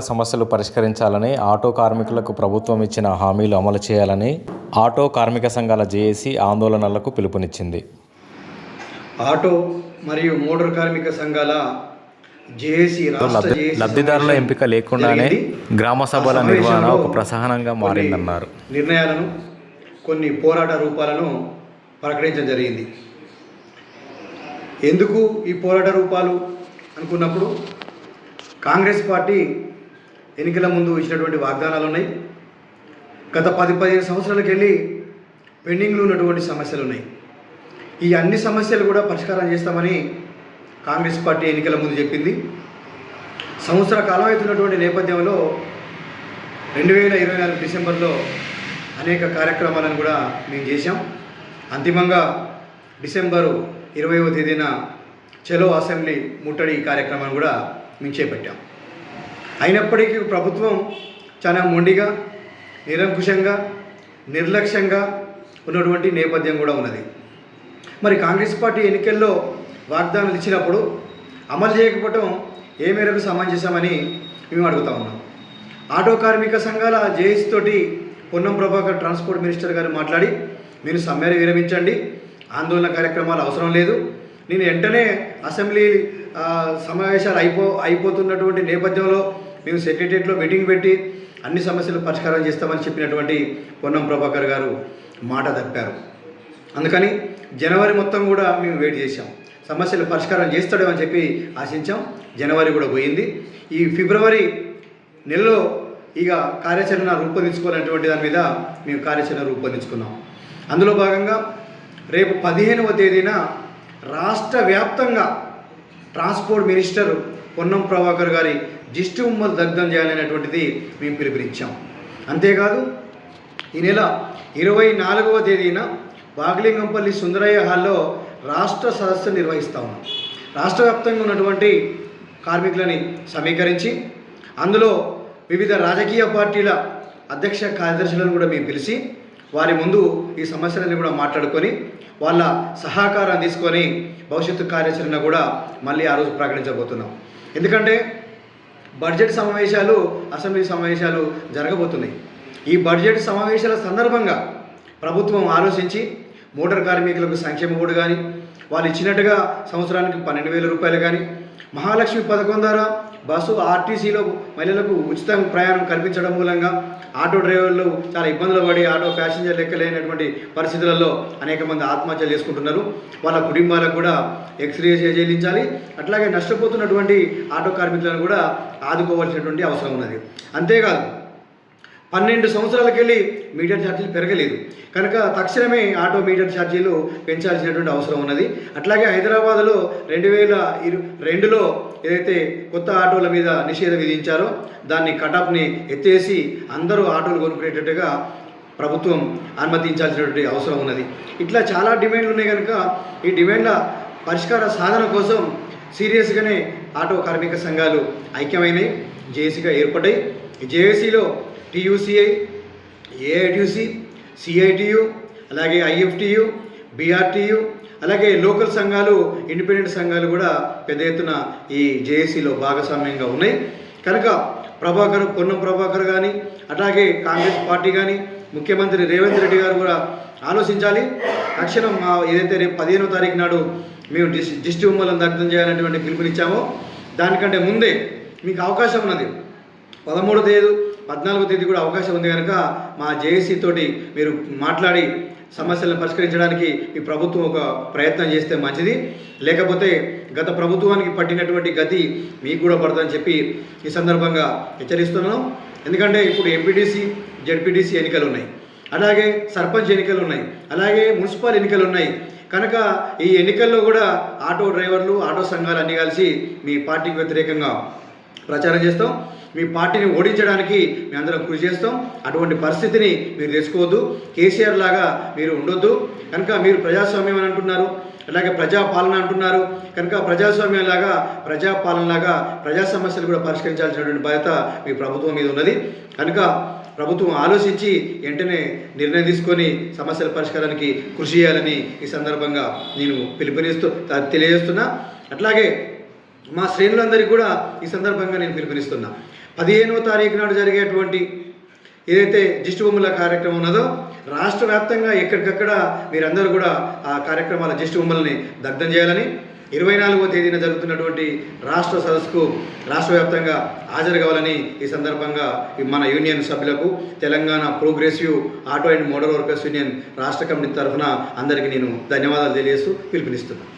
కార్మికుల సమస్యలు పరిష్కరించాలని, ఆటో కార్మికులకు ప్రభుత్వం ఇచ్చిన హామీలు అమలు చేయాలని ఆటో కార్మిక సంఘాల జేఏసీ ఆందోళనలకు పిలుపునిచ్చింది. ఆటో మరియు మోటార్ కార్మిక సంఘాల జేఏసీ లబ్ధిదారుల ఎంపిక లేకుండానే గ్రామ సభల నిర్వహణ ఒక ప్రసహనంగా మారిందన్నారు. నిర్ణయాలను, కొన్ని పోరాట రూపాలను ప్రకటించడం జరిగింది. ఎందుకు ఈ పోరాట రూపాలు అనుకున్నప్పుడు కాంగ్రెస్ పార్టీ ఎన్నికల ముందు ఇచ్చినటువంటి వాగ్దానాలు ఉన్నాయి. గత 10-15 సంవత్సరాలకు వెళ్ళి పెండింగ్లో ఉన్నటువంటి సమస్యలు ఉన్నాయి. ఈ అన్ని సమస్యలు కూడా పరిష్కారం చేస్తామని కాంగ్రెస్ పార్టీ ఎన్నికల ముందు చెప్పింది. సంవత్సర కాలం అవుతున్నటువంటి నేపథ్యంలో 2024 డిసెంబర్లో అనేక కార్యక్రమాలను కూడా మేము చేశాం. అంతిమంగా డిసెంబరు 20వ తేదీన చలో అసెంబ్లీ ముట్టడి కార్యక్రమాన్ని కూడా మేము చేపట్టాం. అయినప్పటికీ ప్రభుత్వం చాలా మొండిగా, నిరంకుశంగా, నిర్లక్ష్యంగా ఉన్నటువంటి నేపథ్యం కూడా ఉన్నది. మరి కాంగ్రెస్ పార్టీ ఎన్నికల్లో వాగ్దానాలు ఇచ్చినప్పుడు అమలు చేయకపోవటం ఏ మేరకు సమంజసమని మేము అడుగుతా ఉన్నాం. ఆటో కార్మిక సంఘాల జేఏసీ తోటి పొన్నం ప్రభాకర్ ట్రాన్స్పోర్ట్ మినిస్టర్ గారు మాట్లాడి, మీరు సమ్మెను విరమించండి, ఆందోళన కార్యక్రమాలు అవసరం లేదు, నేను వెంటనే అసెంబ్లీ సమావేశాలు అయిపోతున్నటువంటి నేపథ్యంలో మేము సెక్రటరియట్లో మీటింగ్ పెట్టి అన్ని సమస్యలు పరిష్కారం చేస్తామని చెప్పినటువంటి పొన్నం ప్రభాకర్ గారు మాట తప్పారు. అందుకని జనవరి మొత్తం కూడా మేము వెయిట్ చేశాం. సమస్యలు పరిష్కారం చేస్తాడేమని చెప్పి ఆశించాం. జనవరి కూడా పోయింది. ఈ ఫిబ్రవరి నెలలో ఇక కార్యాచరణ రూపొందించుకోవాలనేటువంటి దాని మీద మేము కార్యాచరణ రూపొందించుకున్నాం. అందులో భాగంగా రేపు 15వ తేదీన రాష్ట్ర వ్యాప్తంగా ట్రాన్స్పోర్ట్ మినిస్టర్ పొన్నం ప్రభాకర్ గారి దిష్టి బొమ్మలు దగ్ధం చేయాలనేటువంటిది మేము పిలుపునిచ్చాం. అంతేకాదు ఈ నెల 24వ తేదీన బాగ్లింగంపల్లి సుందరయ్య హాల్లో రాష్ట్ర సదస్సు నిర్వహిస్తూ ఉన్నాం. రాష్ట్ర వ్యాప్తంగా ఉన్నటువంటి కార్మికులని సమీకరించి అందులో వివిధ రాజకీయ పార్టీల అధ్యక్ష కార్యదర్శులను కూడా మేము పిలిచి వారి ముందు ఈ సమస్యలను కూడా మాట్లాడుకొని వాళ్ళ సహకారం తీసుకొని భవిష్యత్తు కార్యాచరణ కూడా మళ్ళీ ఆ రోజు ప్రకటించబోతున్నాం. ఎందుకంటే బడ్జెట్ సమావేశాలు, అసెంబ్లీ సమావేశాలు జరగబోతున్నాయి. ఈ బడ్జెట్ సమావేశాల సందర్భంగా ప్రభుత్వం ఆలోచించి మోటార్ కార్మికులకు సంక్షేమ బోర్డు కానీ, వాళ్ళు ఇచ్చినట్టుగా సంవత్సరానికి 12,000 రూపాయలు కానీ, మహాలక్ష్మి పథకం ద్వారా బస్సు ఆర్టీసీలో మహిళలకు ఉచిత ప్రయాణం కల్పించడం మూలంగా ఆటో డ్రైవర్లు చాలా ఇబ్బందులు పడి ఆటో ప్యాసింజర్ లెక్కలేనటువంటి పరిస్థితులలో అనేక మంది ఆత్మహత్యలు చేసుకుంటున్నారు. వాళ్ళ కుటుంబాలకు కూడా ఎక్స్రే చెల్లించాలి. అట్లాగే నష్టపోతున్నటువంటి ఆటో కార్మికులను కూడా ఆదుకోవాల్సినటువంటి అవసరం ఉన్నది. అంతేకాదు 12 సంవత్సరాలకు వెళ్ళి మీటర్ ఛార్జీలు పెరగలేదు కనుక తక్షణమే ఆటో మీటర్ ఛార్జీలు పెంచాల్సినటువంటి అవసరం ఉన్నది. అట్లాగే హైదరాబాద్లో 2022లో ఏదైతే కొత్త ఆటోల మీద నిషేధం విధించారో దాన్ని కటాప్ని ఎత్తేసి అందరూ ఆటోలు కొనుక్కునేటట్టుగా ప్రభుత్వం అనుమతించాల్సినటువంటి అవసరం ఉన్నది. ఇట్లా చాలా డిమాండ్లు ఉన్నాయి కనుక ఈ డిమాండ్ల పరిష్కార సాధన కోసం సీరియస్గానే ఆటో కార్మిక సంఘాలు ఐక్యమైనవి, జేఏసీగా ఏర్పడ్డాయి. జేఏసీలో టీయూసీఐ, ఏఐటీయూసీ, సిఐటియు, అలాగే ఐఎఫ్టియు, బీఆర్టీయు, అలాగే లోకల్ సంఘాలు, ఇండిపెండెంట్ సంఘాలు కూడా పెద్ద ఎత్తున ఈ జేఏసీలో భాగస్వామ్యంగా ఉన్నాయి. కనుక పొన్నం ప్రభాకర్ కానీ, అట్లాగే కాంగ్రెస్ పార్టీ కానీ, ముఖ్యమంత్రి రేవంత్ రెడ్డి గారు కూడా ఆలోచించాలి. తక్షణం ఏదైతే రేపు 15వ తారీఖు నాడు మేము దిష్టి బొమ్మలను దగ్ధం చేయాలనేటువంటి పిలుపునిచ్చామో దానికంటే ముందే మీకు అవకాశం ఉన్నది. 13వ తేదీ 14వ తేదీ కూడా అవకాశం ఉంది కనుక మా జేఏసీ తోటి మీరు మాట్లాడి సమస్యలను పరిష్కరించడానికి ఈ ప్రభుత్వం ఒక ప్రయత్నం చేస్తే మంచిది. లేకపోతే గత ప్రభుత్వానికి పట్టినటువంటి గతి మీకు కూడా పడుతుందని చెప్పి ఈ సందర్భంగా హెచ్చరిస్తున్నాను. ఎందుకంటే ఇప్పుడు ఎంపీటీసీ, జెడ్పీటీసీ ఎన్నికలు ఉన్నాయి, అలాగే సర్పంచ్ ఎన్నికలు ఉన్నాయి, అలాగే మున్సిపల్ ఎన్నికలు ఉన్నాయి. కనుక ఈ ఎన్నికల్లో కూడా ఆటో డ్రైవర్లు, ఆటో సంఘాలు అన్నీ కలిసి మీ పార్టీకి వ్యతిరేకంగా ప్రచారం చేస్తాం. మీ పార్టీని ఓడించడానికి మేమందరం కృషి చేస్తాం. అటువంటి పరిస్థితిని మీరు తెచ్చుకోవద్దు. కేసీఆర్ లాగా మీరు ఉండొద్దు. కనుక మీరు ప్రజాస్వామ్యం అని అంటున్నారు, అలాగే ప్రజాపాలన అంటున్నారు. కనుక ప్రజాస్వామ్యంలాగా, ప్రజాపాలనలాగా ప్రజా సమస్యలు కూడా పరిష్కరించాల్సినటువంటి బాధ్యత మీ ప్రభుత్వం మీద ఉన్నది. కనుక ప్రభుత్వం ఆలోచించి వెంటనే నిర్ణయం తీసుకొని సమస్యల పరిష్కారానికి కృషి చేయాలని ఈ సందర్భంగా నేను తెలియజేస్తున్నా. అట్లాగే మా శ్రేణులందరికీ కూడా ఈ సందర్భంగా నేను పిలుపునిస్తున్నా. 15వ తారీఖు నాడు జరిగేటువంటి ఏదైతే దిష్టి బొమ్మల కార్యక్రమం ఉన్నదో రాష్ట్ర వ్యాప్తంగా ఎక్కడికక్కడ మీరందరూ కూడా ఆ కార్యక్రమాల దిష్టి బొమ్మల్ని దగ్ధం చేయాలని, 24వ తేదీన జరుగుతున్నటువంటి రాష్ట్ర సదస్సుకు రాష్ట్ర వ్యాప్తంగా హాజరు కావాలని ఈ సందర్భంగా మన యూనియన్ సభ్యులకు Telangana progressive auto and motor workers union రాష్ట్ర కమిటీ తరఫున అందరికీ నేను ధన్యవాదాలు తెలియజేస్తూ పిలుపునిస్తున్నాను.